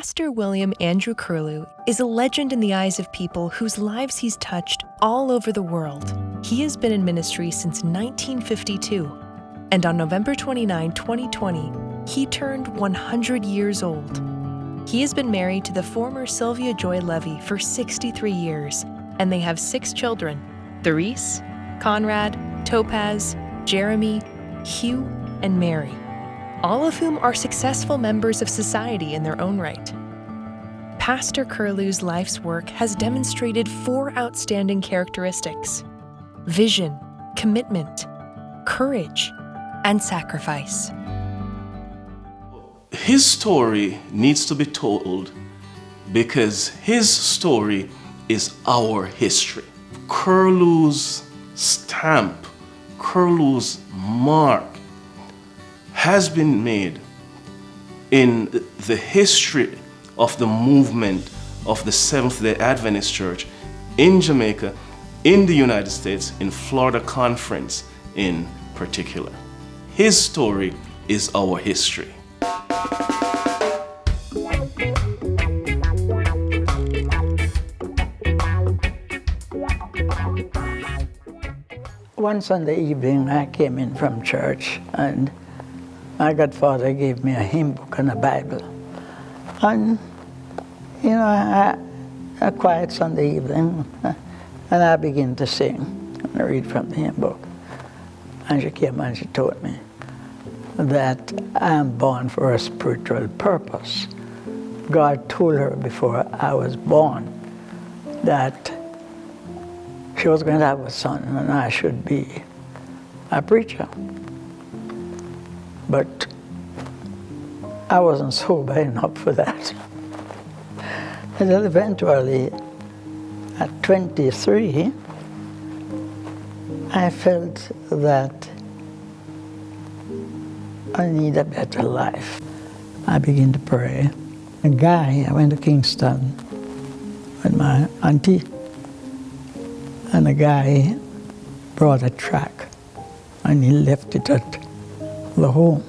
Pastor William Andrew Kirlew is a legend in the eyes of people whose lives he's touched all over the world. He has been in ministry since 1952, and on November 29, 2020, he turned 100 years old. He has been married to the former Sylvia Joy Levy for 63 years, and they have 6 children: Therese, Conrad, Topaz, Jeremy, Hugh, and Mary, all of whom are successful members of society in their own right. Pastor Kirlew's life's work has demonstrated 4 outstanding characteristics: vision, commitment, courage, and sacrifice. His story needs to be told because his story is our history. Kirlew's stamp, Kirlew's mark has been made in the history of the movement of the Seventh-day Adventist Church in Jamaica, in the United States, in Florida Conference in particular. His story is our history. One Sunday evening, I came in from church, and my godfather gave me a hymn book and a Bible. And, a quiet Sunday evening, and I began to sing and I read from the hymn book. And she came and she told me that I'm born for a spiritual purpose. God told her before I was born that she was going to have a son and I should be a preacher. But I wasn't sober enough for that. And then eventually, at 23, I felt that I need a better life. I began to pray. I went to Kingston with my auntie, and a guy brought a tract, and he left it at the home.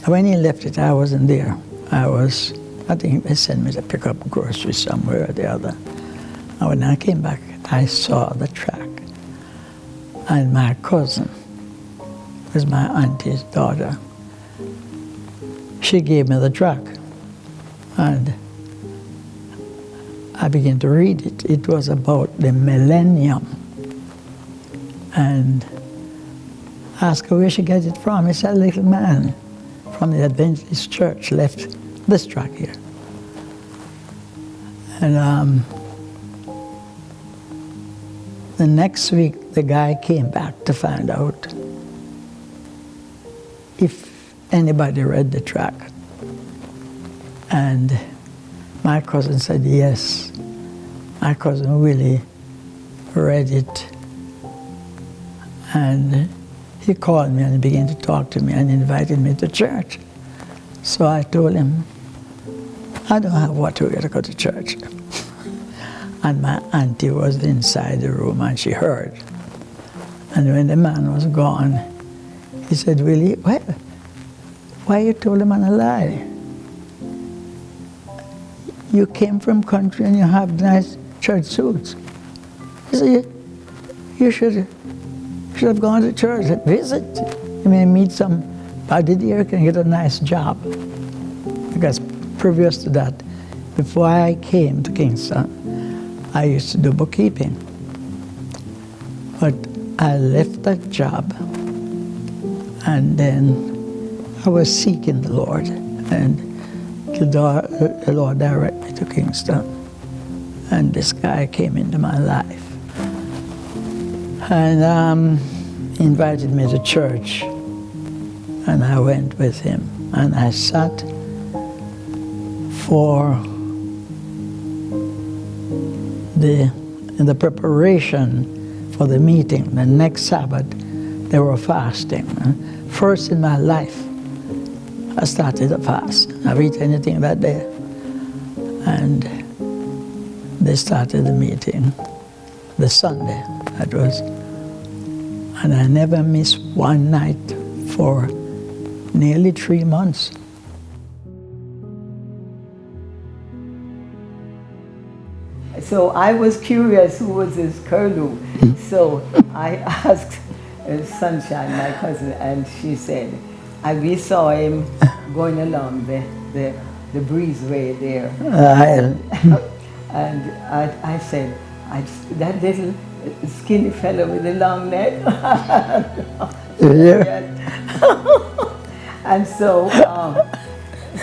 When he left it, I wasn't there. I think they sent me to pick up groceries somewhere or the other. And when I came back, I saw the tract. And my cousin was my auntie's daughter. She gave me the tract. And I began to read it. It was about the millennium. And I asked her where she got it from. He said, a little man from the Adventist church left this tract here. And the next week, the guy came back to find out if anybody read the tract. And my cousin said yes. My cousin Willie read it. And he called me and began to talk to me and invited me to church. So I told him, I don't have what to go to church. And my auntie was inside the room and she heard. And when the man was gone, he said, Willie, why you told him a lie? You came from country and you have nice church suits. He said, you should have gone to church, visit. You may meet somebody there, can get a nice job. Because previous to that, before I came to Kingston, I used to do bookkeeping. But I left that job, and then I was seeking the Lord, and the Lord directed me to Kingston. And this guy came into my life. And he invited me to church, and I went with him. And I sat in the preparation for the meeting. The next Sabbath, they were fasting. First in my life, I started a fast. I've eaten anything that day. And they started the meeting, the Sunday that was. And I never missed one night for nearly 3 months. So I was curious who was this Kirlew. So I asked Sunshine, my cousin, and she said, we saw him going along the breezeway there. And I said, that little skinny fellow with the long neck. Yeah. And so,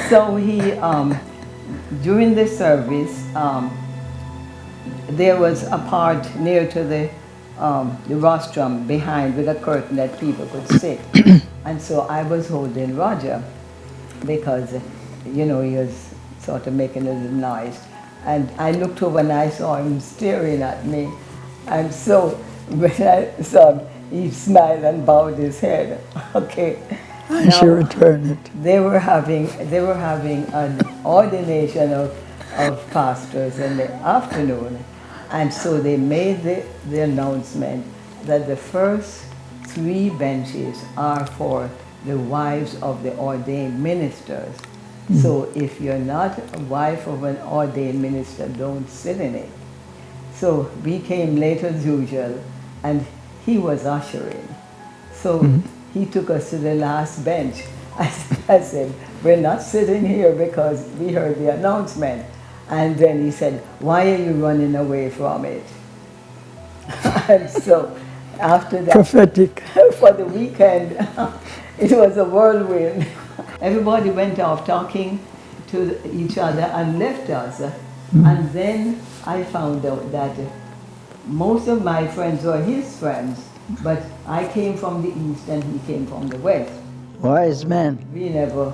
so he, during the service, there was a part near to the rostrum behind with a curtain that people could sit. And so I was holding Roger because, you know, he was sort of making a little noise. And I looked over and I saw him staring at me. And so when I saw him, he smiled and bowed his head. Okay. And she returned it. They were having an ordination of pastors in the afternoon. And so they made the announcement that the first 3 benches are for the wives of the ordained ministers. So if you're not a wife of an ordained minister, don't sit in it. So we came late as usual, and he was ushering. So he took us to the last bench. I said, we're not sitting here because we heard the announcement. And then he said, why are you running away from it? And so after that, Prophetic. for the weekend, it was a whirlwind. Everybody went off talking to each other and left us. And then I found out that most of my friends were his friends, but I came from the east and he came from the west. Wise man. We never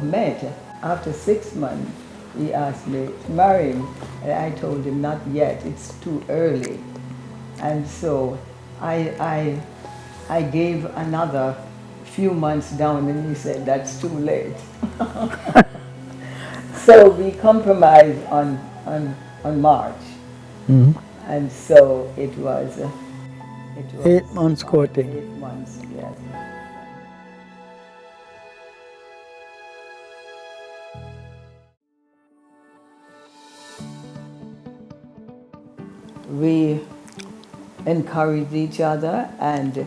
met. After 6 months, he asked me to marry him, and I told him not yet, it's too early. And so I gave another few months down, and he said, that's too late. So we compromised on March. And so it was 8 months courting. 8 months, yes. We encouraged each other, and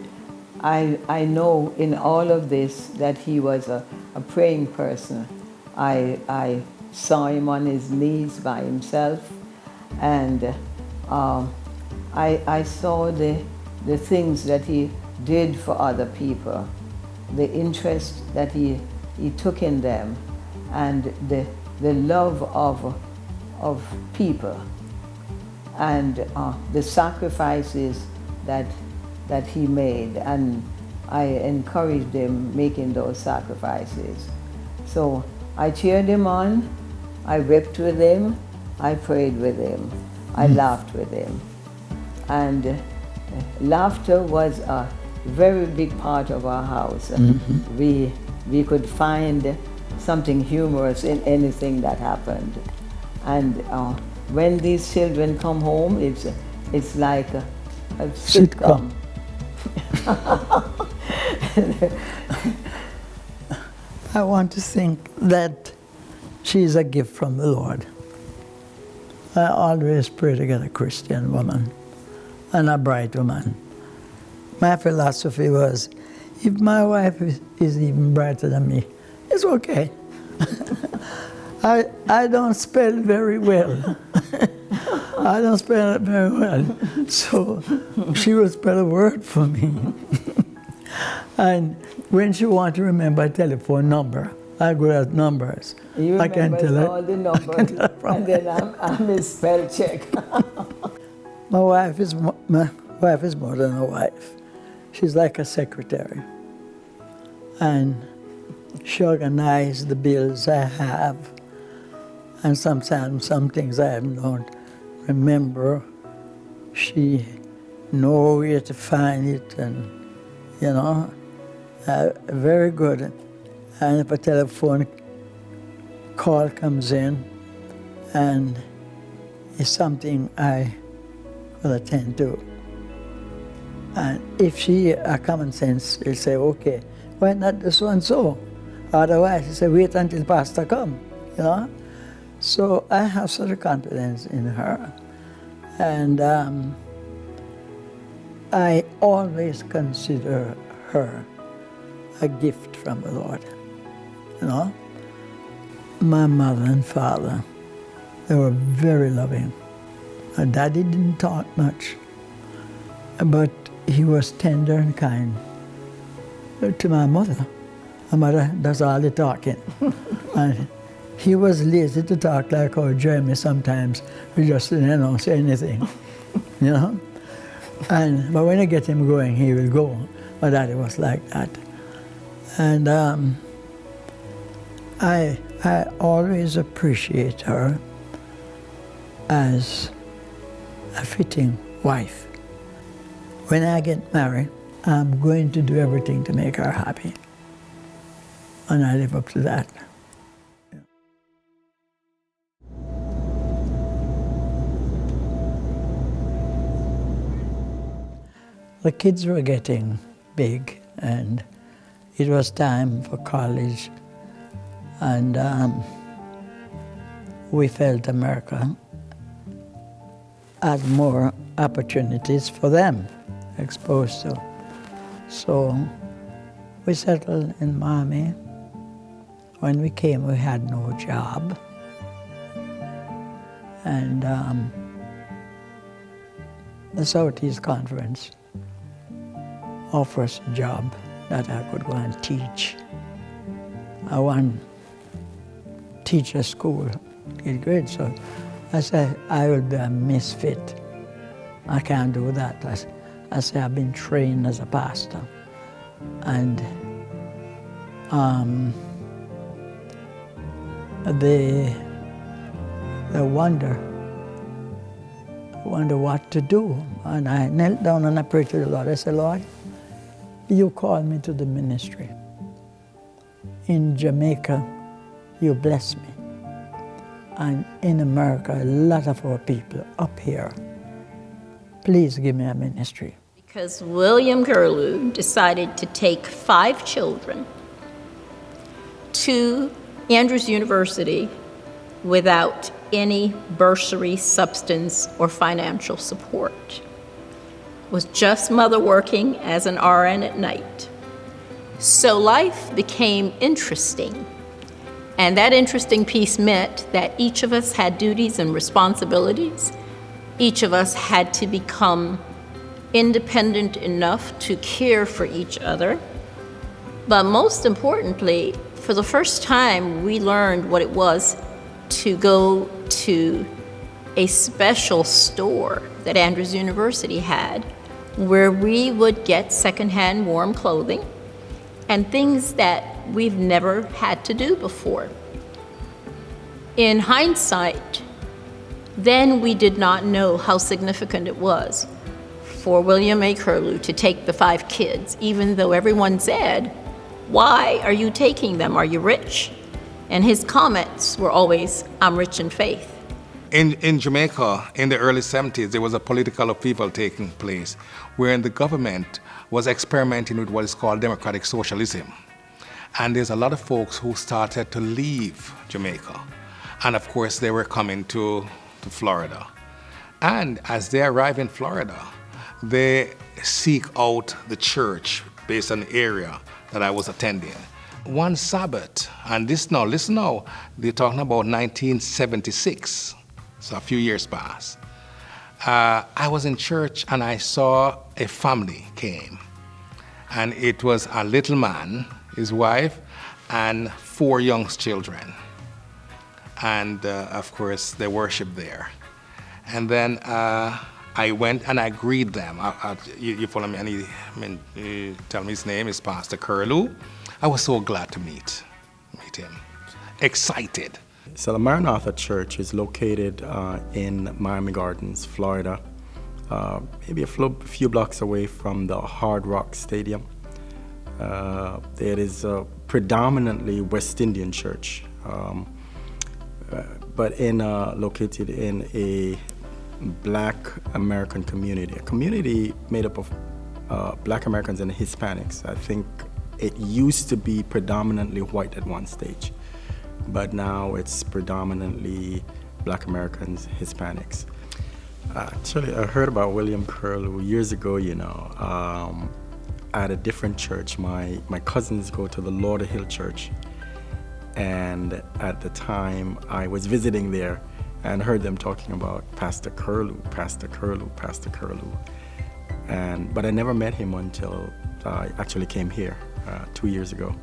I know in all of this that he was a praying person. I saw him on his knees by himself, and I saw the things that he did for other people, the interest that he took in them, and the love of people, and the sacrifices that he made, and I encouraged him making those sacrifices. So I cheered him on, I wept with him, I prayed with him, I laughed with him. And laughter was a very big part of our house. We could find something humorous in anything that happened. And when these children come home, it's like a sitcom. I want to think that she's a gift from the Lord. I always pray to get a Christian woman and a bright woman. My philosophy was, if my wife is even brighter than me, it's okay. I don't spell very well. I don't spell it very well. So she will spell a word for me. And when she wants to remember a telephone number, I go at numbers. You I can tell her all the numbers, and then I misspell check. My wife is more than a wife. She's like a secretary. And she organizes the bills I have. And sometimes some things I don't remember. She knows where to find it, and you know, very good. And if a telephone call comes in and it's something I will attend to, and if she has common sense, she'll say, okay, why not this one so? Otherwise, she say, wait until pastor come, you know? So I have such a confidence in her. And I always consider her a gift from the Lord. You know, my mother and father, they were very loving. My daddy didn't talk much, but he was tender and kind to my mother. My mother does all the talking. And he was lazy to talk like our Jeremy sometimes. We just don't say anything, you know? But when I get him going, he will go. My daddy was like that. And I always appreciate her as a fitting wife. When I get married, I'm going to do everything to make her happy. And I live up to that. The kids were getting big, and it was time for college. And we felt America had more opportunities for them exposed to. So we settled in Miami. When we came, we had no job. And the Southeast Conference offered us a job that I could go and teach. I want to teach a school, 8th grade, so I said, I will be a misfit. I can't do that. I said, I've been trained as a pastor. And they wonder what to do. And I knelt down and I prayed to the Lord. I said, Lord, you called me to the ministry. In Jamaica, you bless me. And in America, a lot of our people up here, please give me a ministry. Because William Kirlew decided to take 5 children to Andrews University without any bursary, substance, or financial support. Was just mother working as an RN at night. So life became interesting. And that interesting piece meant that each of us had duties and responsibilities. Each of us had to become independent enough to care for each other. But most importantly, for the first time, we learned what it was to go to a special store that Andrews University had, where we would get secondhand warm clothing and things that we've never had to do before. In hindsight, then we did not know how significant it was for William A. Kirlew to take the 5 kids, even though everyone said, why are you taking them? Are you rich? And his comments were always, I'm rich in faith. In Jamaica, in the early 70s, there was a political upheaval taking place wherein the government was experimenting with what is called democratic socialism. And there's a lot of folks who started to leave Jamaica. And of course, they were coming to Florida. And as they arrive in Florida, they seek out the church based on the area that I was attending. One Sabbath, and this now, listen now, they're talking about 1976. So a few years passed. I was in church and I saw a family came. And it was a little man, his wife, and 4 young children. And of course, they worshiped there. And then I went and I greeted them. You follow me, and he tell me his name is Pastor Kirlew. I was so glad to meet him, excited. So the Maranatha Church is located in Miami Gardens, Florida, maybe a few blocks away from the Hard Rock Stadium. It is a predominantly West Indian church, but located in a Black American community, a community made up of Black Americans and Hispanics. I think it used to be predominantly white at one stage. but now it's predominantly Black Americans, Hispanics. Actually, I heard about William Kirlew years ago, at a different church. My cousins go to the Lauderhill Church, and at the time I was visiting there and heard them talking about Pastor Kirlew. But I never met him until I actually came here 2 years ago.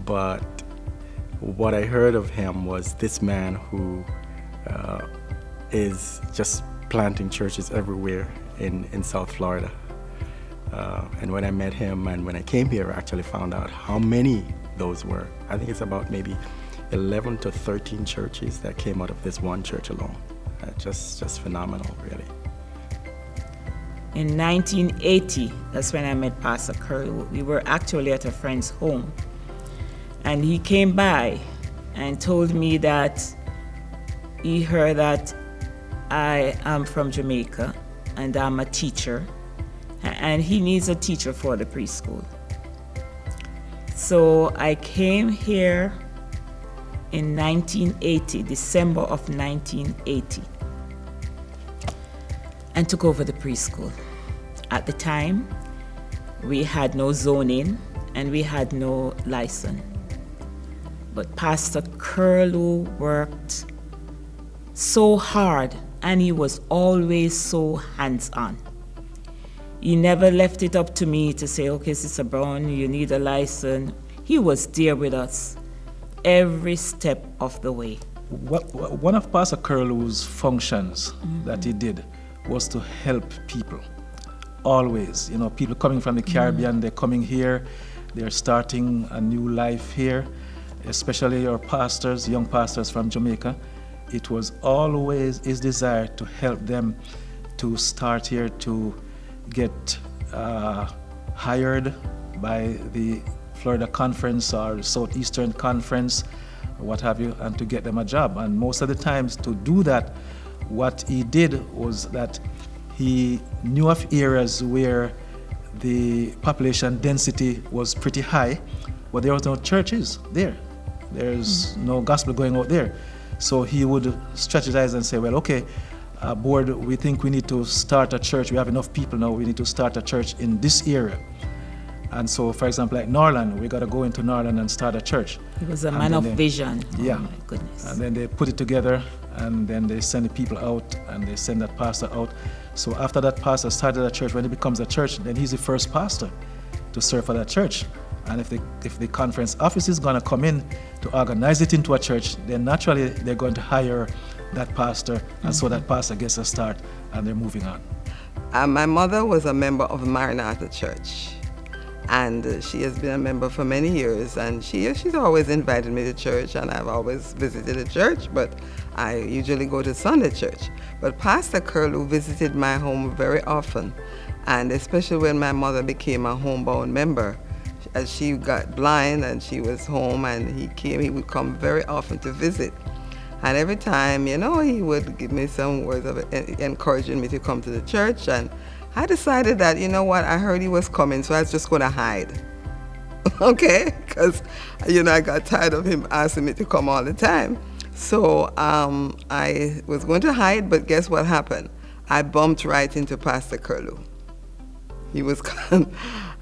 But what I heard of him was this man who is just planting churches everywhere in South Florida. And when I met him and when I came here, I actually found out how many those were. I think it's about maybe 11 to 13 churches that came out of this one church alone. Just phenomenal, really. In 1980, that's when I met Pastor Kirlew. We were actually at a friend's home, and he came by and told me that he heard that I am from Jamaica and I'm a teacher, and he needs a teacher for the preschool. So I came here in 1980, December of 1980, and took over the preschool. At the time, we had no zoning and we had no license. But Pastor Kirlew worked so hard, and he was always so hands-on. He never left it up to me to say, okay, Sister Brown, you need a license. He was there with us every step of the way. One of Pastor Kirlew's functions that he did was to help people. Always, people coming from the Caribbean, they're coming here, they're starting a new life here, especially our pastors, young pastors from Jamaica. It was always his desire to help them to start here, to get hired by the Florida Conference or Southeastern Conference, what have you, and to get them a job. And most of the times to do that, what he did was that he knew of areas where the population density was pretty high, but there was no churches there. There's no gospel going out there. So he would strategize and say, well, okay, board, we think we need to start a church. We have enough people now. We need to start a church in this area. And so, for example, like Norland, we got to go into Norland and start a church. He was a man of vision. Yeah. Oh, my goodness. And then they put it together, and then they send the people out, and they send that pastor out. So after that pastor started a church, when it becomes a church, then he's the first pastor to serve for that church. And if the conference office is going to come in to organize it into a church, then naturally they're going to hire that pastor, and so that pastor gets a start, and they're moving on. My mother was a member of Maranatha Church, and she has been a member for many years, and she's always invited me to church, and I've always visited the church, but I usually go to Sunday church. But Pastor Kirlew visited my home very often, and especially when my mother became a homebound member. As she got blind and she was home and he would come very often to visit. And every time, he would give me some words of encouraging me to come to the church. And I decided that, I heard he was coming, so I was just going to hide. Okay? Because, I got tired of him asking me to come all the time. So I was going to hide, but guess what happened? I bumped right into Pastor Kirlew. He was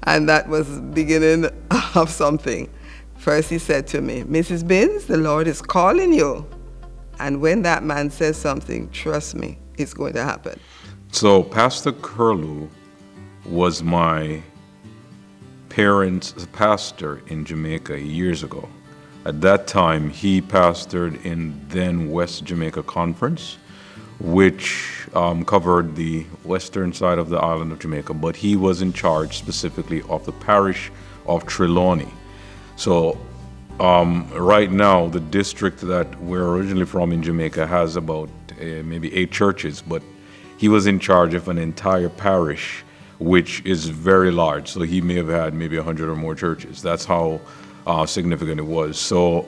and that was the beginning of something. First he said to me, Mrs. Binns, the Lord is calling you. And when that man says something, trust me, it's going to happen. So Pastor Kirlew was my parents' pastor in Jamaica years ago. At that time, he pastored in then West Jamaica Conference, which covered the western side of the island of Jamaica, but he was in charge specifically of the parish of Trelawney. So right now, the district that we're originally from in Jamaica has about maybe 8 churches, but he was in charge of an entire parish, which is very large. So he may have had maybe 100 or more churches. That's how significant it was. So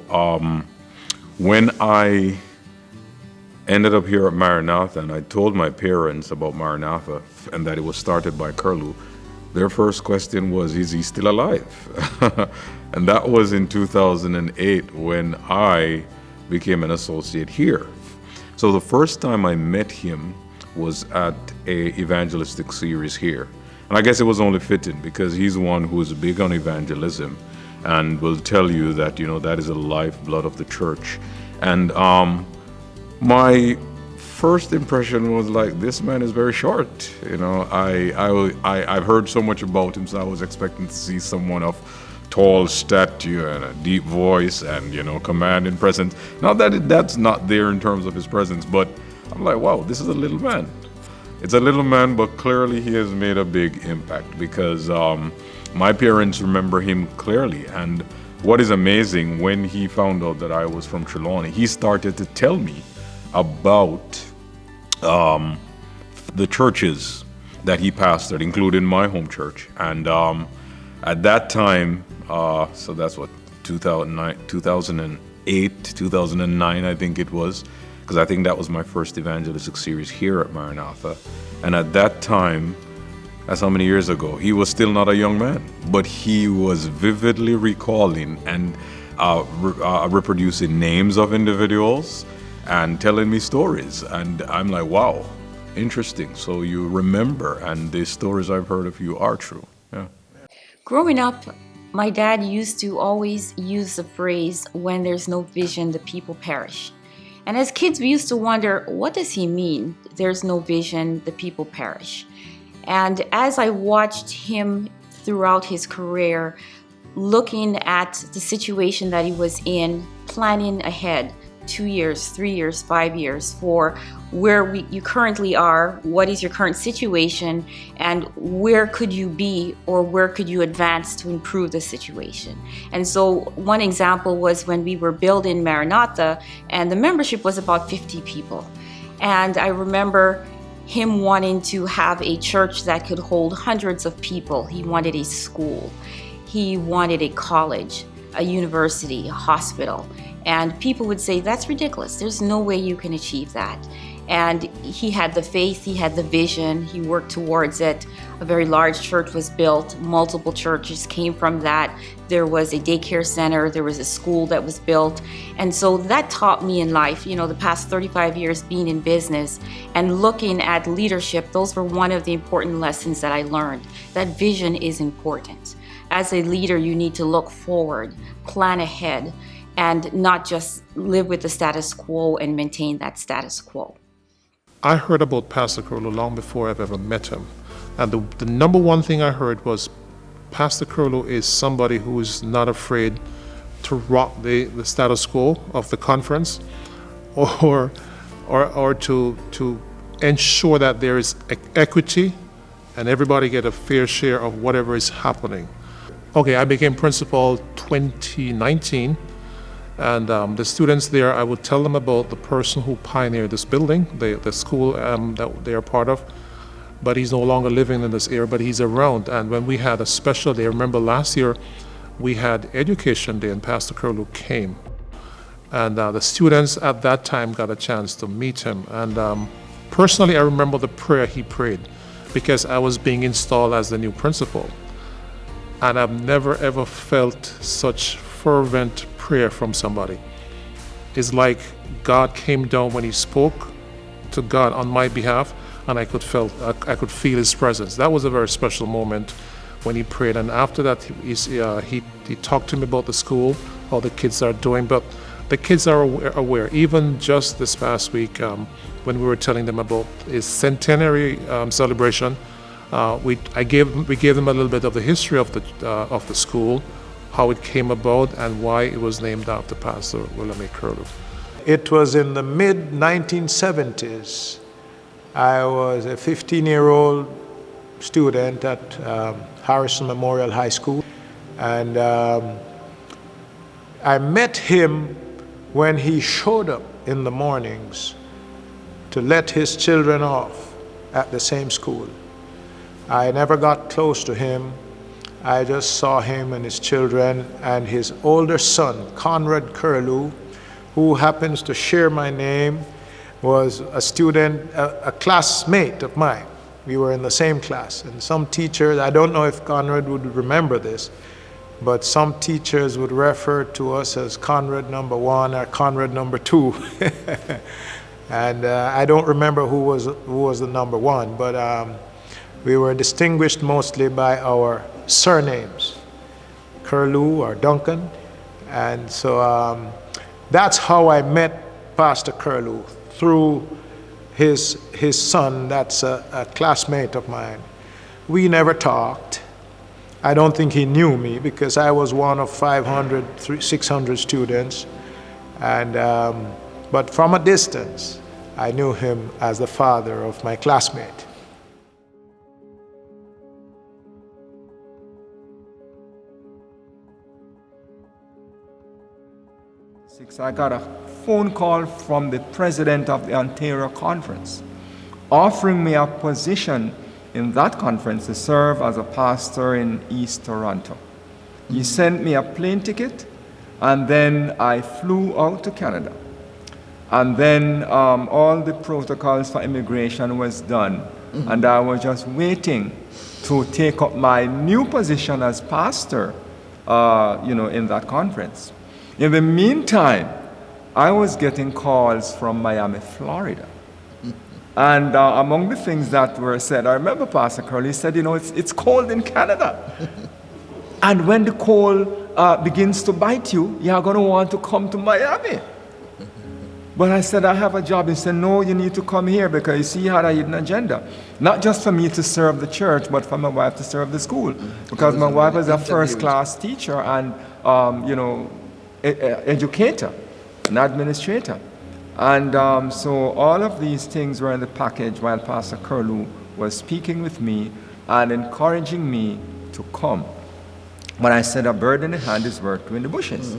when I ended up here at Maranatha, and I told my parents about Maranatha and that it was started by Kirlew, their first question was, is he still alive? And that was in 2008 when I became an associate here. So the first time I met him was at a evangelistic series here. And I guess it was only fitting because he's one who is big on evangelism and will tell you that, that is the lifeblood of the church. And my first impression was like, this man is very short. I've heard so much about him, so I was expecting to see someone of tall stature and a deep voice and, commanding presence. Not that that's not there in terms of his presence, but I'm like, wow, this is a little man. It's a little man, but clearly he has made a big impact because my parents remember him clearly. And what is amazing, when he found out that I was from Trelawney, he started to tell me about the churches that he pastored, including my home church. And at that time, so that's what, 2008, 2009, I think it was, because I think that was my first evangelistic series here at Maranatha. And at that time, that's how many years ago, he was still not a young man, but he was vividly recalling and reproducing names of individuals and telling me stories. And I'm like, wow, interesting. So you remember, and the stories I've heard of you are true. Yeah. Growing up, my dad used to always use the phrase, when there's no vision, the people perish. And as kids, we used to wonder, what does he mean? There's no vision, the people perish. And as I watched him throughout his career, looking at the situation that he was in, planning ahead, 2 years, 3 years, 5 years for where you currently are, what is your current situation, and where could you be or where could you advance to improve the situation. And so one example was when we were building Maranatha, and the membership was about 50 people. And I remember him wanting to have a church that could hold hundreds of people. He wanted a school. He wanted a college, a university, a hospital. And people would say, that's ridiculous. There's no way you can achieve that. And he had the faith, he had the vision, he worked towards it. A very large church was built, multiple churches came from that. There was a daycare center, there was a school that was built. And so that taught me in life, the past 35 years being in business and looking at leadership, those were one of the important lessons that I learned. That vision is important. As a leader, you need to look forward, plan ahead, and not just live with the status quo and maintain that status quo. I heard about Pastor Kirlew long before I've ever met him. And the number one thing I heard was Pastor Kirlew is somebody who is not afraid to rock the status quo of the conference or to ensure that there is equity and everybody get a fair share of whatever is happening. Okay, I became principal 2019. And the students there, I would tell them about the person who pioneered this building, the school that they are part of. But he's no longer living in this area, but he's around. And when we had a special day, I remember last year, we had Education Day and Pastor Kirlew came. And the students at that time got a chance to meet him. And personally, I remember the prayer he prayed because I was being installed as the new principal. And I've never ever felt such fervent prayer from somebody. It's like God came down when he spoke to God on my behalf, and I could feel his presence. That was a very special moment when he prayed. And after that, he talked to me about the school, how the kids are doing. But the kids are aware. Even just this past week, when we were telling them about his centenary celebration, we gave them a little bit of the history of the school, how it came about, and why it was named after Pastor William A. Kirlew. It was in the mid-1970s. I was a 15-year-old student at Harrison Memorial High School, and I met him when he showed up in the mornings to let his children off at the same school. I never got close to him. I just saw him and his children, and his older son, Conrad Kirlew, who happens to share my name, was a student, a classmate of mine We were in the same class. And some teachers, I don't know if Conrad would remember this, but some teachers would refer to us as Conrad number 1 or Conrad number 2. And I don't remember who was the number 1, but we were distinguished mostly by our surnames, Kirlew or Duncan. And so that's how I met Pastor Kirlew, through his son, that's a classmate of mine. We never talked. I don't think he knew me because I was one of 500, 600 students. And, but from a distance, I knew him as the father of my classmate. I got a phone call from the president of the Ontario Conference offering me a position in that conference to serve as a pastor in East Toronto. He sent me a plane ticket, and then I flew out to Canada. And then all the protocols for immigration was done, and I was just waiting to take up my new position as pastor, in that conference. In the meantime, I was getting calls from Miami, Florida. And among the things that were said, I remember Pastor Kirlew said, it's cold in Canada. And when the cold begins to bite you, you're going to want to come to Miami. But I said, I have a job. He said, no, you need to come here because you see, he had a hidden agenda. Not just for me to serve the church, but for my wife to serve the school. Because my wife was a first-class teacher and, educator, an administrator. And so all of these things were in the package while Pastor Kirlew was speaking with me and encouraging me to come. But I said, a bird in the hand is worth two in the bushes.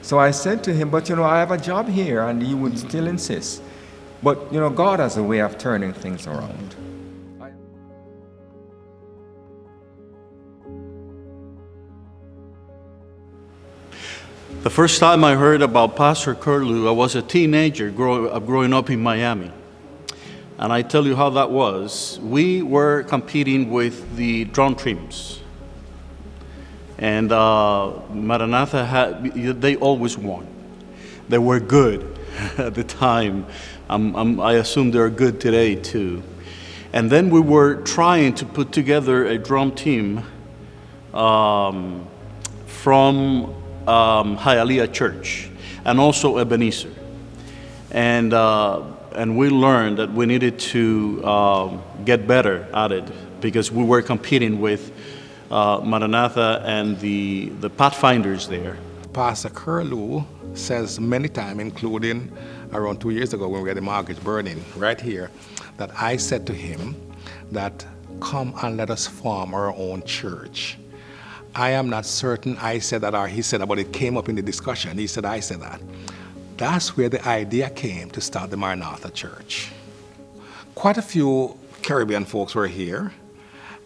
So I said to him, but I have a job here, and he would still insist. But God has a way of turning things around. The first time I heard about Pastor Kirlew, I was a teenager growing up in Miami. And I tell you how that was. We were competing with the drum teams. And Maranatha, they always won. They were good at the time. I assume they're good today too. And then we were trying to put together a drum team from Hialeah Church and also Ebenezer. And we learned that we needed to get better at it because we were competing with Maranatha and the Pathfinders there. Pastor Kirlew says many times, including around 2 years ago when we had the mortgage burning right here, that I said to him that come and let us form our own church. I am not certain I said that or he said that, but it came up in the discussion. He said I said that. That's where the idea came to start the Maranatha Church. Quite a few Caribbean folks were here,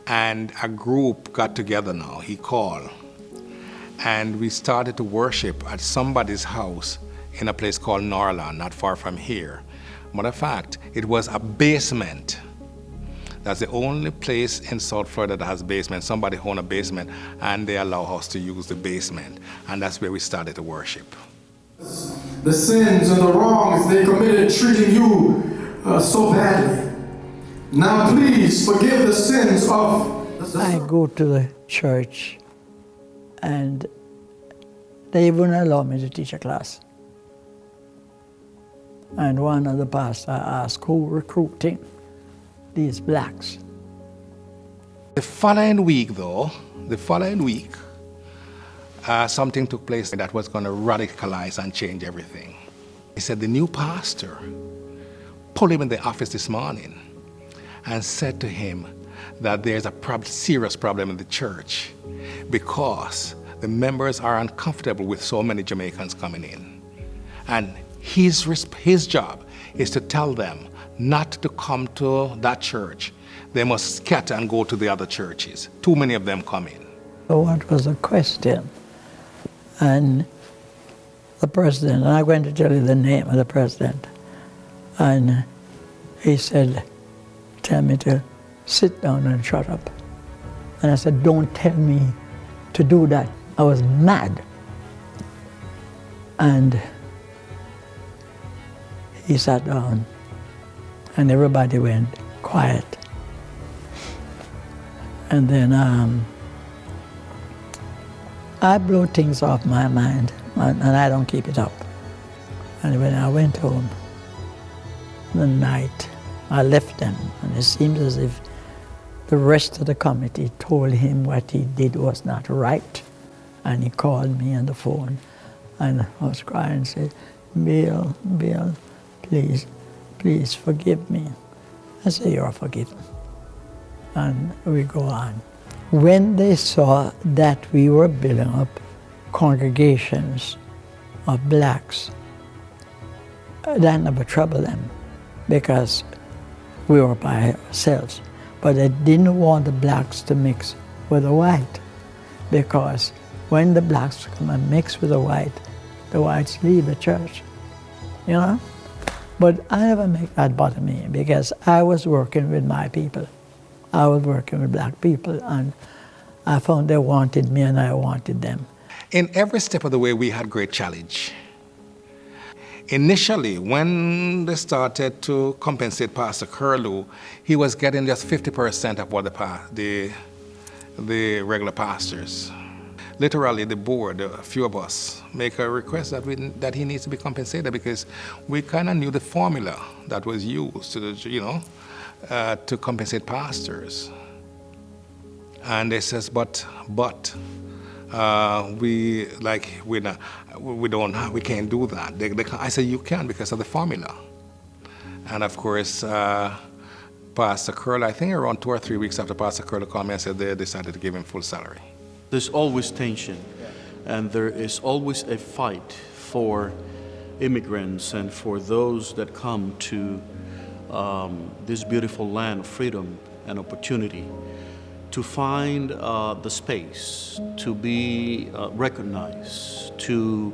and a group got together now, he called, and we started to worship at somebody's house in a place called Norland, not far from here. Matter of fact, it was a basement. That's the only place in South Florida that has basement. Somebody owned a basement, and they allow us to use the basement, and that's where we started to worship. The sins and the wrongs they committed treating you so badly. Now please forgive the sins of... I go to the church and they wouldn't allow me to teach a class. And one of the pastors asked, who recruiting these blacks? The following week, something took place that was going to radicalize and change everything. He said the new pastor pulled him in the office this morning and said to him that there's a serious problem in the church because the members are uncomfortable with so many Jamaicans coming in. And his job is to tell them not to come to that church. They must scatter and go to the other churches. Too many of them come in. So what was the question? And the president, and I'm going to tell you the name of the president, and he said, tell me to sit down and shut up. And I said, don't tell me to do that. I was mad. And he sat down, and everybody went quiet. And then I blow things off my mind, and I don't keep it up. And when I went home, the night, I left them, and it seems as if the rest of the committee told him what he did was not right. And he called me on the phone, and I was crying and said, Bill, please, please forgive me. I said, you're forgiven. And we go on. When they saw that we were building up congregations of blacks, that never troubled them because we were by ourselves. But they didn't want the blacks to mix with the white, because when the blacks come and mix with the whites leave the church, you know? But I never make that bother me, because I was working with my people. I was working with black people, and I found they wanted me and I wanted them. In every step of the way, we had great challenge. Initially, when they started to compensate Pastor Kirlew, he was getting just 50% of what the regular pastors. Literally, the board, a few of us, make a request that he needs to be compensated, because we kind of knew the formula that was used to compensate pastors. And they says, but we can't do that. I said, you can, because of the formula. And of course, Pastor Kirlew, I think around 2 or 3 weeks after Pastor Kirlew called me and said they decided to give him full salary. There's always tension, and there is always a fight for immigrants and for those that come to this beautiful land of freedom and opportunity, to find the space to be recognized, to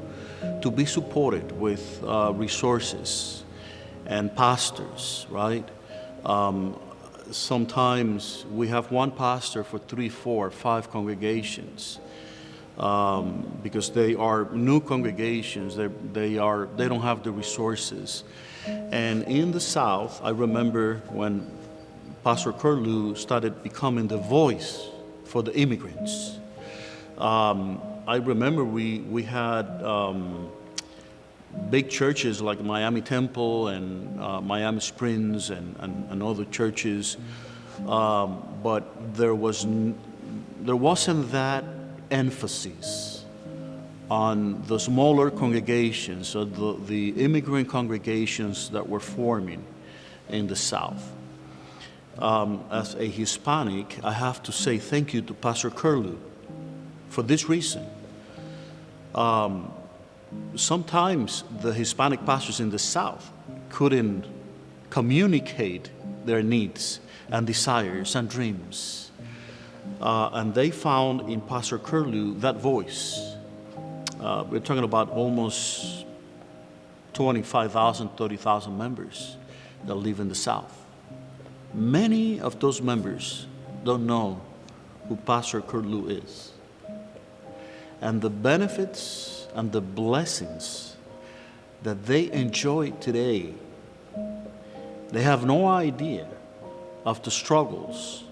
be supported with resources and pastors, right? Sometimes we have one pastor for 3, 4, 5 congregations because they are new congregations. They don't have the resources. And in the South, I remember when Pastor Kirlew started becoming the voice for the immigrants. I remember we had big churches like Miami Temple and Miami Springs and other churches, but there wasn't that emphasis on the smaller congregations, so the immigrant congregations that were forming in the South. As a Hispanic, I have to say thank you to Pastor Kirlew for this reason. Sometimes the Hispanic pastors in the South couldn't communicate their needs and desires and dreams. And they found in Pastor Kirlew that voice. We're talking about almost 25,000, 30,000 members that live in the South. Many of those members don't know who Pastor Kirlew is. And the benefits and the blessings that they enjoy today, they have no idea of the struggles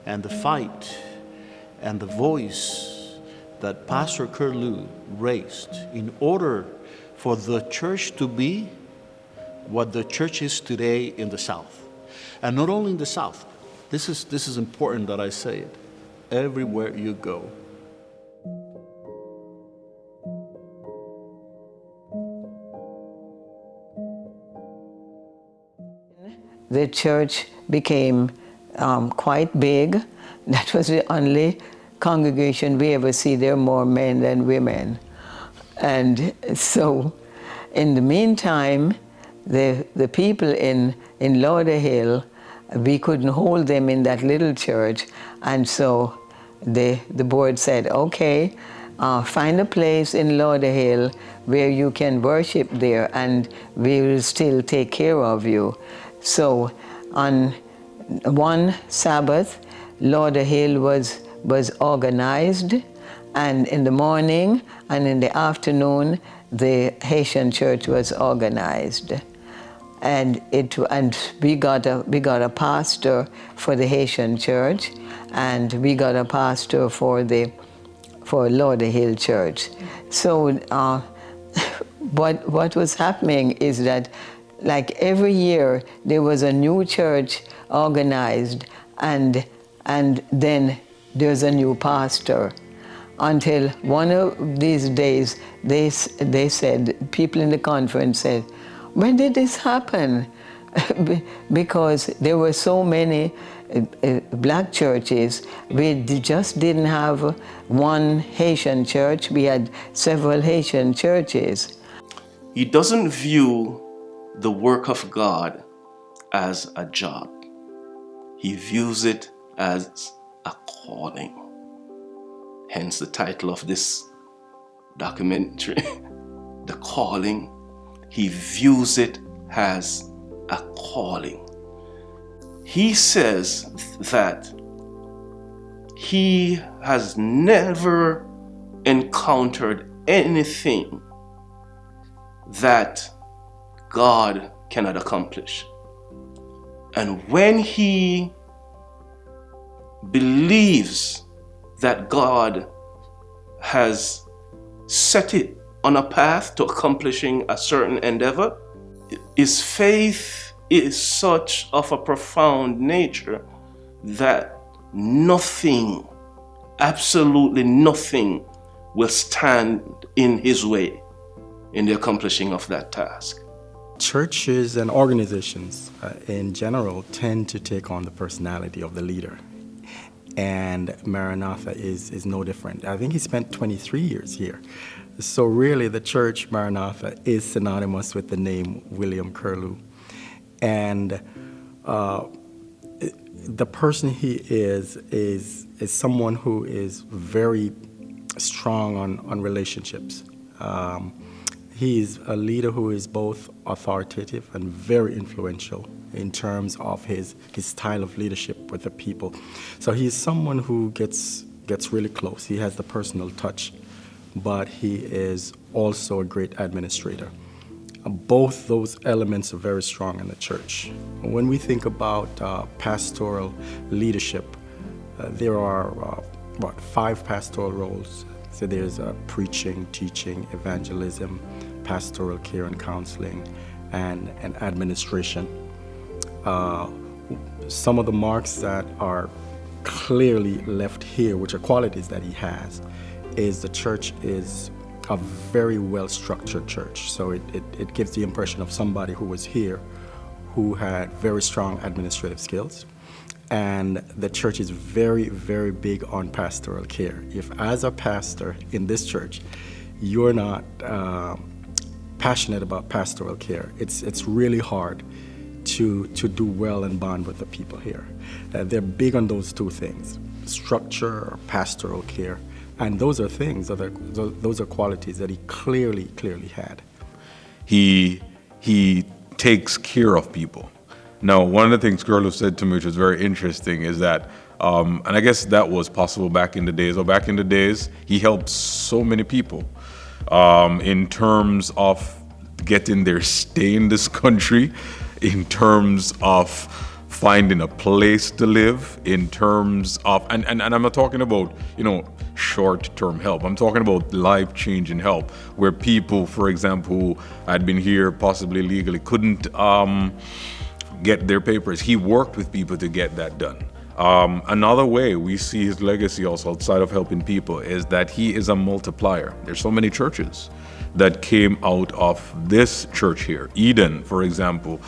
and the fight and the voice that Pastor Kirlew raised in order for the church to be what the church is today in the South. And not only in the South, this is important that I say it, everywhere you go. The church became quite big. That was the only congregation we ever see there more men than women. And so in the meantime, the people in Lauderhill, we couldn't hold them in that little church, and so the board said, okay, find a place in Lauderhill where you can worship there and we will still take care of you. So on one Sabbath, Lauderhill was organized, and in the morning and in the afternoon, the Haitian church was organized. And we got a pastor for the Haitian church, and we got a pastor for Lauderhill Church. So what was happening is that, like, every year there was a new church organized, and then there's a new pastor. Until one of these days, they said, people in the conference said, when did this happen? Because there were so many black churches. We just didn't have one Haitian church. We had several Haitian churches. He doesn't view the work of God as a job. He views it as a calling. Hence the title of this documentary, The Calling. He views it as a calling. He says that he has never encountered anything that God cannot accomplish. And when he believes that God has set it on a path to accomplishing a certain endeavor, his faith is such of a profound nature that nothing, absolutely nothing, will stand in his way in the accomplishing of that task. Churches and organizations in general tend to take on the personality of the leader. And Maranatha is no different. I think he spent 23 years here. So really the church Maranatha is synonymous with the name William Kirlew. And the person he is someone who is very strong on relationships. He's a leader who is both authoritative and very influential in terms of his style of leadership with the people. So he's someone who gets really close. He has the personal touch, but he is also a great administrator. Both those elements are very strong in the church. When we think about pastoral leadership, there are 5 pastoral roles. So there's preaching, teaching, evangelism, pastoral care and counseling, and administration. Some of the marks that are clearly left here, which are qualities that he has, is the church is a very well-structured church. So it gives the impression of somebody who was here who had very strong administrative skills. And the church is very, very big on pastoral care. If as a pastor in this church, you're not passionate about pastoral care, it's really hard to do well and bond with the people here. They're big on those 2 things, structure or pastoral care. And those are things, those are qualities that he clearly had. He takes care of people. Now, one of the things Kirlew said to me, which was very interesting, is that, and I guess that was possible back in the days. Well, back in the days, he helped so many people in terms of getting their stay in this country, in terms of finding a place to live, in terms of, and I'm not talking about, short-term help. I'm talking about life-changing help, where people, for example, who had been here possibly legally couldn't get their papers. He worked with people to get that done. Another way we see his legacy also outside of helping people is that he is a multiplier. There's so many churches that came out of this church here. Eden, for example,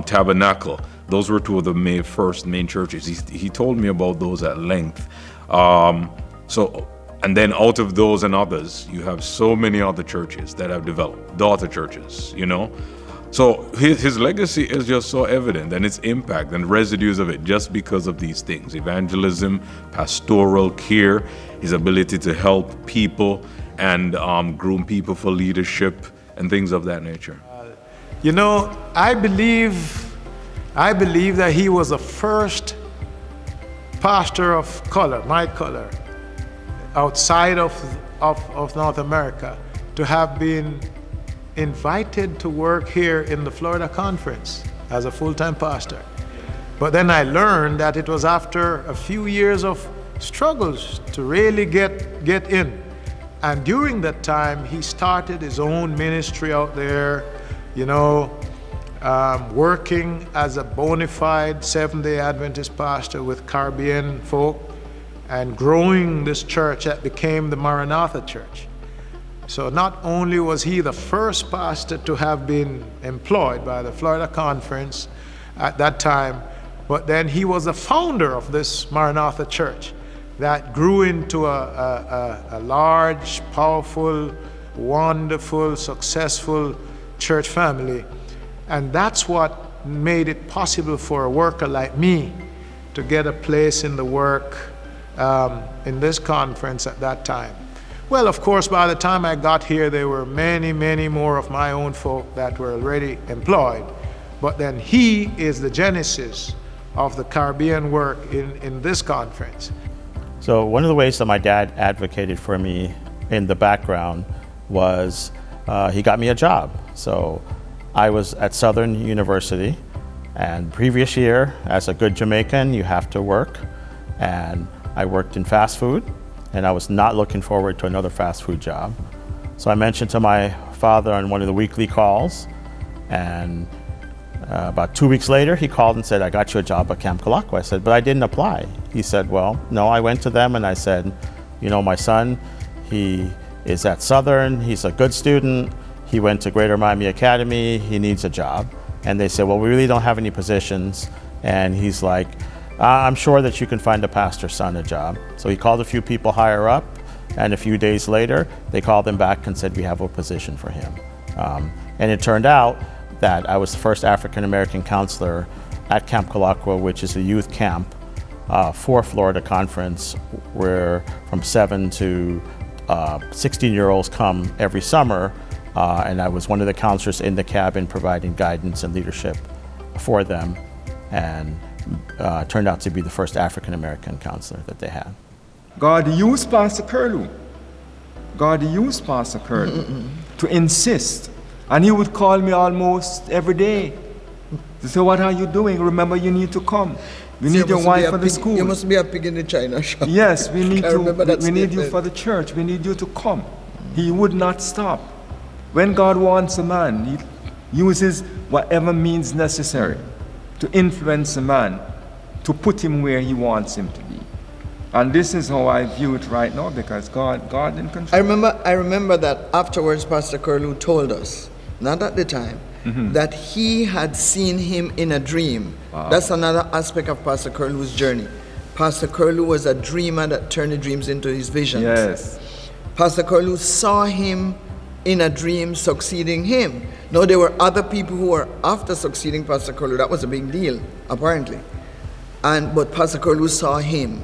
Tabernacle. Those were 2 of the first main churches. He told me about those at length. And then out of those and others, you have so many other churches that have developed, daughter churches, So his legacy is just so evident, and its impact and residues of it just because of these things: evangelism, pastoral care, his ability to help people and groom people for leadership and things of that nature. I believe I believe that he was the first pastor of color, my color, outside of North America to have been invited to work here in the Florida Conference as a full-time pastor. But then I learned that it was after a few years of struggles to really get in. And during that time, he started his own ministry out there, you know, working as a bona fide Seventh-day Adventist pastor with Caribbean folk and growing this church that became the Maranatha Church. So not only was he the first pastor to have been employed by the Florida Conference at that time, but then he was the founder of this Maranatha Church that grew into a large, powerful, wonderful, successful church family. And that's what made it possible for a worker like me to get a place in the work in this conference at that time. Well, of course, by the time I got here, there were many, many more of my own folk that were already employed. But then he is the genesis of the Caribbean work in this conference. So one of the ways that my dad advocated for me in the background was he got me a job. So I was at Southern University, and previous year, as a good Jamaican, you have to work. And I worked in fast food, and I was not looking forward to another fast food job. So I mentioned to my father on one of the weekly calls, and about 2 weeks later, he called and said, I got you a job at Camp Kalakwa. I said, but I didn't apply. He said, well, no, I went to them and I said, you know, my son, he is at Southern, he's a good student, he went to Greater Miami Academy, he needs a job. And they said, well, we really don't have any positions. And he's like, I'm sure that you can find a pastor's son a job. So he called a few people higher up, and a few days later, they called him back and said, we have a position for him. And it turned out that I was the first African-American counselor at Camp Kalakwa, which is a youth camp for Florida Conference, where from 7 to 16-year-olds come every summer. And I was one of the counselors in the cabin providing guidance and leadership for them, and turned out to be the first African-American counselor that they had. God used Pastor Kirlew. God used Pastor Kirlew to insist. And he would call me almost every day to say, what are you doing? Remember, you need to come. We need your wife for the school. You must be a pig in the china shop. Yes, we need you for the church. We need you to come. He would not stop. When God wants a man, he uses whatever means necessary to influence a man, to put him where he wants him to be. And this is how I view it right now, because God in control. I remember that afterwards Pastor Kirlew told us, not at the time, that he had seen him in a dream. Wow. That's another aspect of Pastor Kirlew's journey. Pastor Kirlew was a dreamer that turned the dreams into his visions. Yes. Pastor Kirlew saw him in a dream succeeding him. Now, there were other people who were after succeeding Pastor Kirlew. That was a big deal, apparently. But Pastor Kirlew saw him,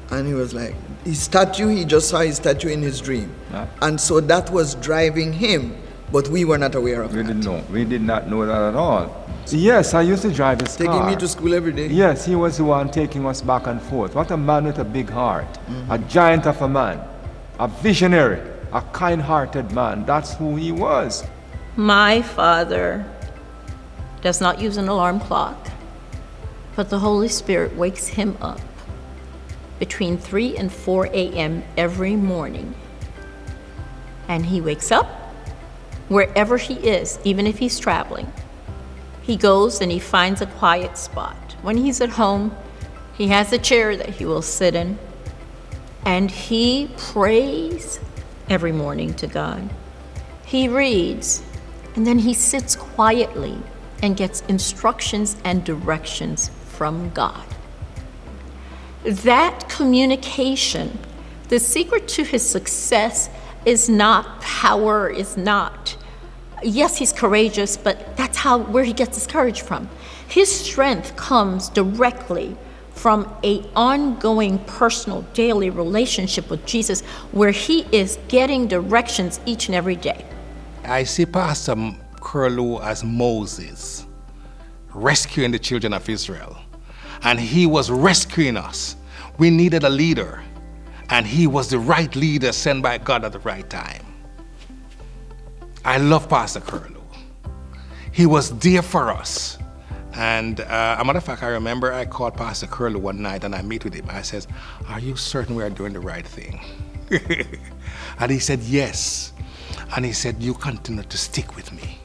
and he was like, his statue, he just saw his statue in his dream. Yeah. And so that was driving him, but we were not aware of that. We did not know that at all. Yes, I used to drive his car. Taking me to school every day. Yes, he was the one taking us back and forth. What a man with a big heart, a giant of a man, a visionary, a kind-hearted man. That's who he was. My father does not use an alarm clock, but the Holy Spirit wakes him up between 3 and 4 a.m. every morning. And he wakes up wherever he is, even if he's traveling. He goes and he finds a quiet spot. When he's at home, he has a chair that he will sit in, and he prays every morning to God. He reads, and then he sits quietly and gets instructions and directions from God. That communication, the secret to his success is not power, is not, yes, he's courageous, but that's where he gets his courage from. His strength comes directly from an ongoing personal daily relationship with Jesus, where he is getting directions each and every day. I see Pastor Kirlew as Moses. rescuing the children of Israel. And he was rescuing us. We needed a leader, and he was the right leader sent by God at the right time. I love Pastor Kirlew. He was there for us. And a matter of fact, I remember I called Pastor Kirlew one night and I met with him. I said, "Are you certain we are doing the right thing?" And he said, "Yes." And he said, "You continue to stick with me."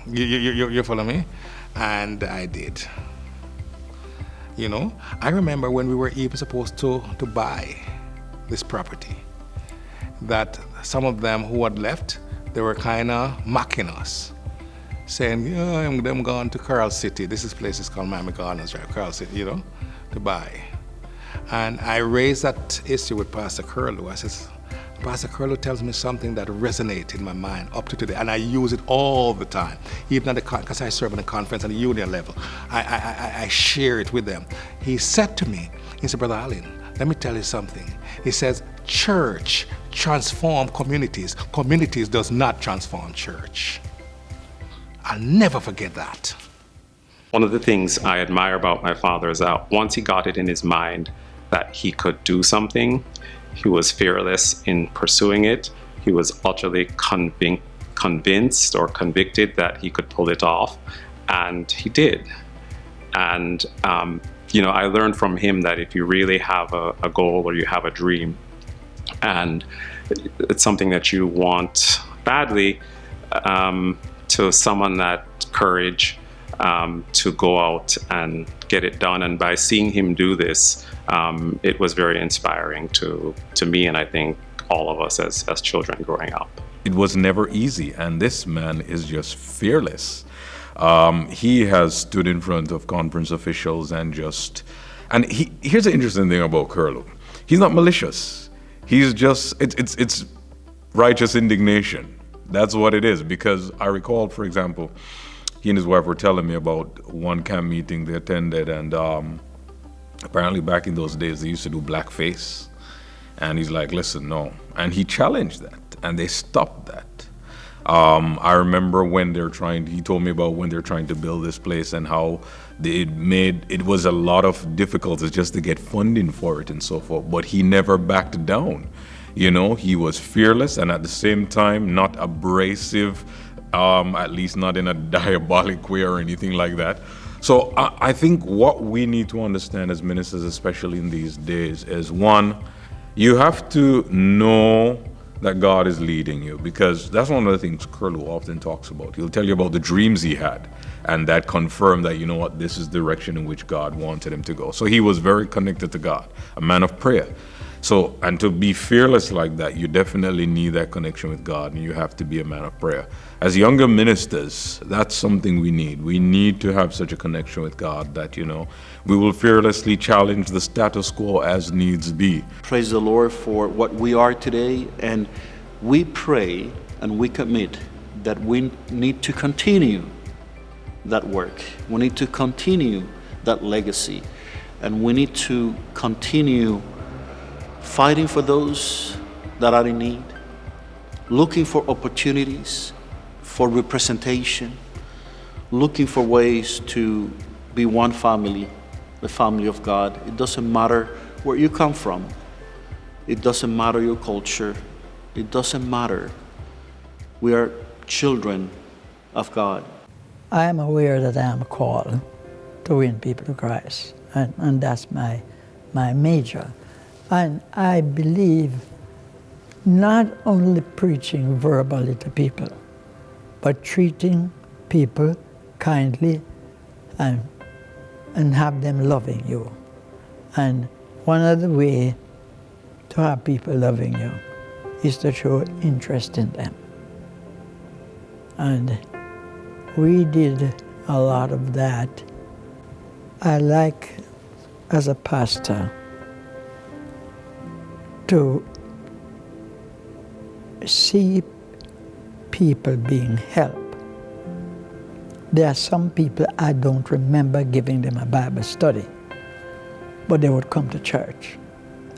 You follow me? And I did. You know, I remember when we were even supposed to buy this property, that some of them who had left, they were kind of mocking us, saying, "Yeah, I'm going to Kirlew City. This place is called Miami Gardens, right? Kirlew City, you know, to buy." And I raised that issue with Pastor Kirlew. I said, "Pastor Kirlew tells me something that resonates in my mind up to today, and I use it all the time, even at because I serve in a conference at the union level. I share it with them." He said to me, he said, "Brother Allen, let me tell you something." He says, "Church transforms communities. Communities does not transform church." I'll never forget that. One of the things I admire about my father is that once he got it in his mind that he could do something, he was fearless in pursuing it. He was utterly convinced or convicted that he could pull it off, and he did. And you know, I learned from him that if you really have a goal or you have a dream, and it's something that you want badly, to summon that courage to go out and get it done. And by seeing him do this, it was very inspiring to me, and I think all of us as children growing up. It was never easy, and this man is just fearless. He has stood in front of conference officials and here's the interesting thing about Kirlew. He's not malicious. He's just, it's righteous indignation. That's what it is, because I recall, for example, he and his wife were telling me about one camp meeting they attended, and apparently back in those days they used to do blackface. And he's like, "Listen, no." And he challenged that, and they stopped that. I remember he told me about when they're trying to build this place and how it was a lot of difficulties just to get funding for it and so forth, but he never backed down. You know, he was fearless and at the same time not abrasive, at least not in a diabolic way or anything like that. So I think what we need to understand as ministers, especially in these days, is one, you have to know that God is leading you, because that's one of the things Kirlew often talks about. He'll tell you about the dreams he had, and that confirmed that, you know what, this is the direction in which God wanted him to go. So he was very connected to God, a man of prayer. So, and to be fearless like that, you definitely need that connection with God, and you have to be a man of prayer. As younger ministers, that's something we need. We need to have such a connection with God that, you know, we will fearlessly challenge the status quo as needs be. Praise the Lord for what we are today, and we pray and we commit that we need to continue that work. We need to continue that legacy, and we need to continue fighting for those that are in need, looking for opportunities for representation, looking for ways to be one family, the family of God. It doesn't matter where you come from. It doesn't matter your culture. It doesn't matter. We are children of God. I am aware that I am called to win people to Christ, and that's my major. And I believe not only preaching verbally to people, but treating people kindly and have them loving you. And one of the ways to have people loving you is to show interest in them. And we did a lot of that. I like, as a pastor, to see people being helped. There are some people I don't remember giving them a Bible study, but they would come to church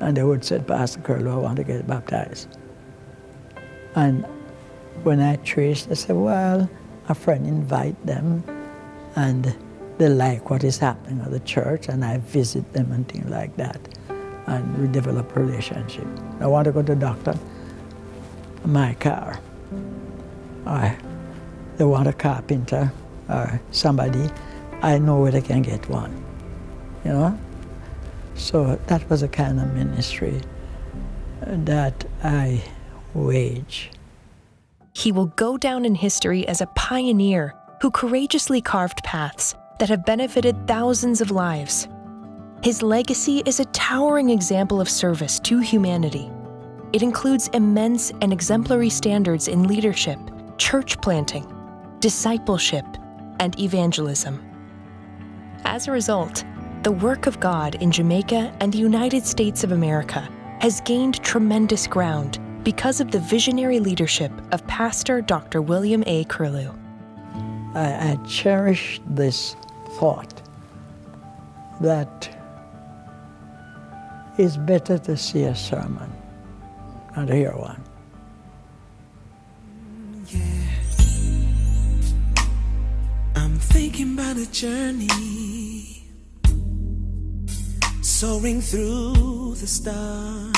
and they would say, "Pastor Kirlew, I want to get baptized." And when I traced, I said, well, a friend invite them, and they like what is happening at the church, and I visit them and things like that, and we develop a relationship. I want to go to the doctor, my car, or they want a carpenter or somebody, I know where they can get one, you know? So that was a kind of ministry that I wage. He will go down in history as a pioneer who courageously carved paths that have benefited thousands of lives. His legacy is a towering example of service to humanity. It includes immense and exemplary standards in leadership, church planting, discipleship, and evangelism. As a result, the work of God in Jamaica and the United States of America has gained tremendous ground because of the visionary leadership of Pastor Dr. William A. Kirlew. I cherish this thought that it's better to see a sermon than to hear one. I'm thinking about a journey, soaring through the stars,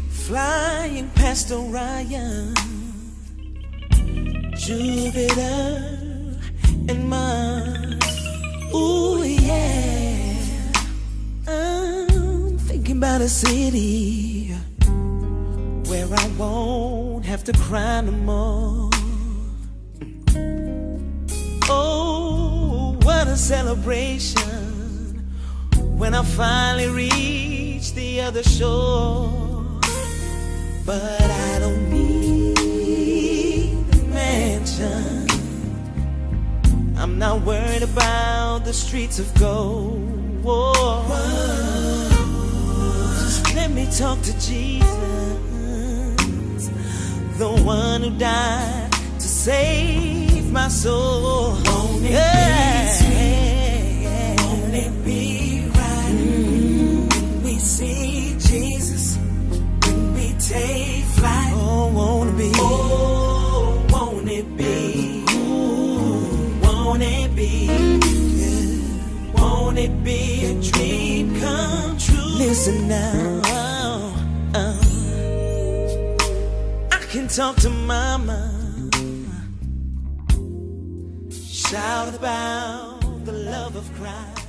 flying past Orion, Jupiter, and Mars. Ooh, yeah. I'm thinking about a city where I won't have to cry no more. Oh, what a celebration when I finally reach the other shore. But I don't need a mansion. I'm not worried about the streets of gold. Just let me talk to Jesus, the one who died to save my soul. Won't it be, won't it be right when we see Jesus, when we take flight? Oh, won't it be? Oh, won't it be? Ooh, won't it be? Yeah. Won't it be a dream come true? Listen now, I can talk to Mama, shout about the love of Christ.